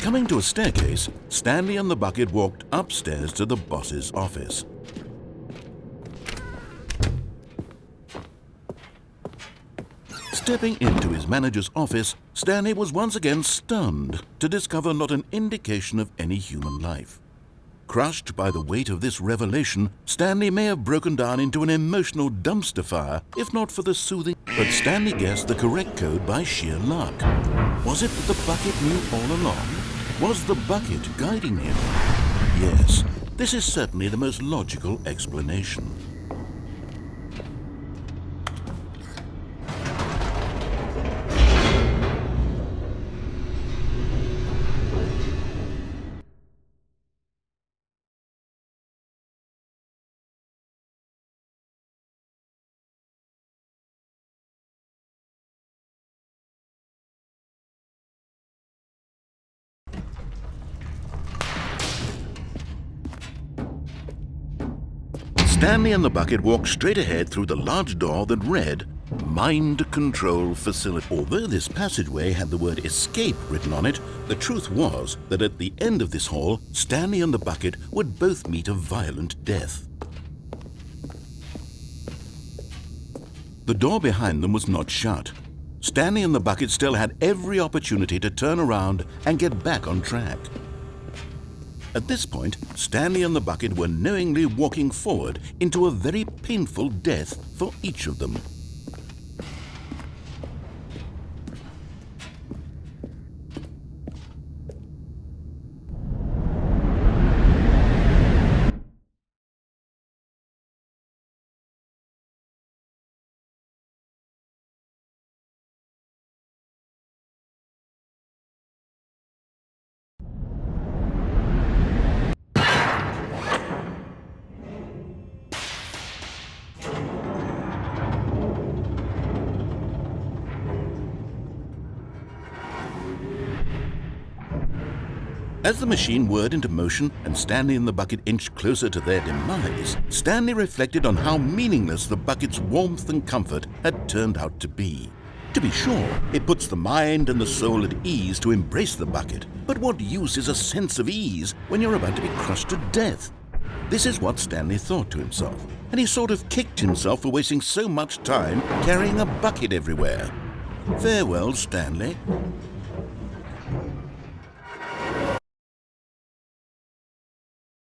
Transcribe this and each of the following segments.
Coming to a staircase, Stanley and the bucket walked upstairs to the boss's office. Stepping into his manager's office, Stanley was once again stunned to discover not an indication of any human life. Crushed by the weight of this revelation, Stanley may have broken down into an emotional dumpster fire, if not for the soothing. But Stanley guessed the correct code by sheer luck. Was it that the bucket knew all along? Was the bucket guiding him? Yes, this is certainly the most logical explanation. Stanley and the bucket walked straight ahead through the large door that read, Mind Control Facility. Although this passageway had the word escape written on it, the truth was that at the end of this hall, Stanley and the bucket would both meet a violent death. The door behind them was not shut. Stanley and the bucket still had every opportunity to turn around and get back on track. At this point, Stanley and the bucket were knowingly walking forward into a very painful death for each of them. As the machine whirred into motion and Stanley and the bucket inched closer to their demise, Stanley reflected on how meaningless the bucket's warmth and comfort had turned out to be. To be sure, it puts the mind and the soul at ease to embrace the bucket, but what use is a sense of ease when you're about to be crushed to death? This is what Stanley thought to himself, and he sort of kicked himself for wasting so much time carrying a bucket everywhere. Farewell, Stanley.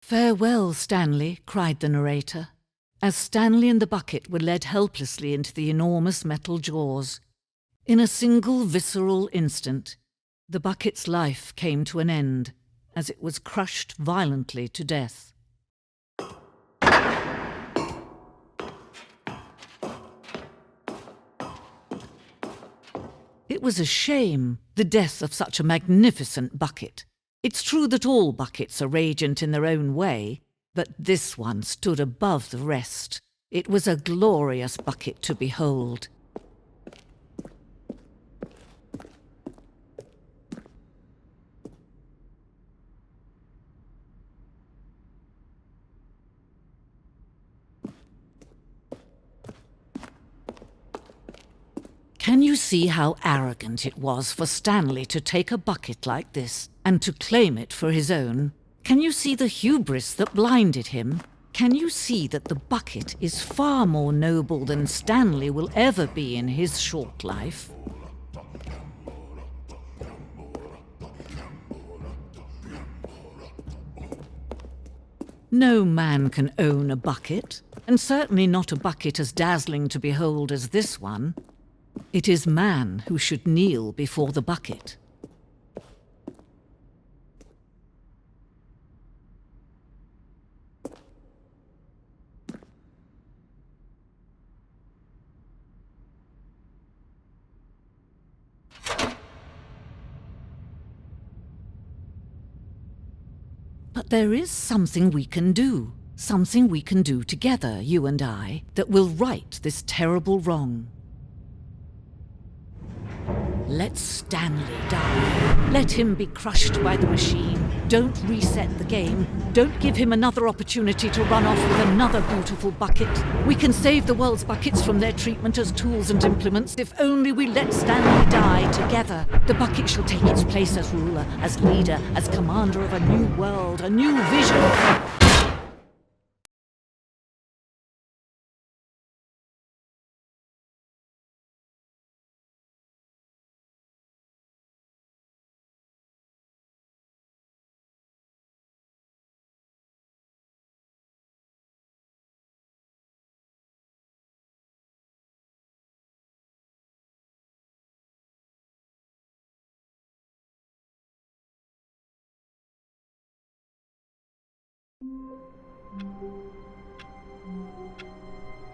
"Farewell, Stanley," cried the narrator, as Stanley and the bucket were led helplessly into the enormous metal jaws. In a single visceral instant, the bucket's life came to an end as it was crushed violently to death. It was a shame, the death of such a magnificent bucket. It's true that all buckets are radiant in their own way, but this one stood above the rest. It was a glorious bucket to behold. Can you see how arrogant it was for Stanley to take a bucket like this and to claim it for his own? Can you see the hubris that blinded him? Can you see that the bucket is far more noble than Stanley will ever be in his short life? No man can own a bucket, and certainly not a bucket as dazzling to behold as this one. It is man who should kneel before the bucket. But there is something we can do together, you and I, that will right this terrible wrong. Let Stanley die. Let him be crushed by the machine. Don't reset the game. Don't give him another opportunity to run off with another beautiful bucket. We can save the world's buckets from their treatment as tools and implements if only we let Stanley die together. The bucket shall take its place as ruler, as leader, as commander of a new world, a new vision.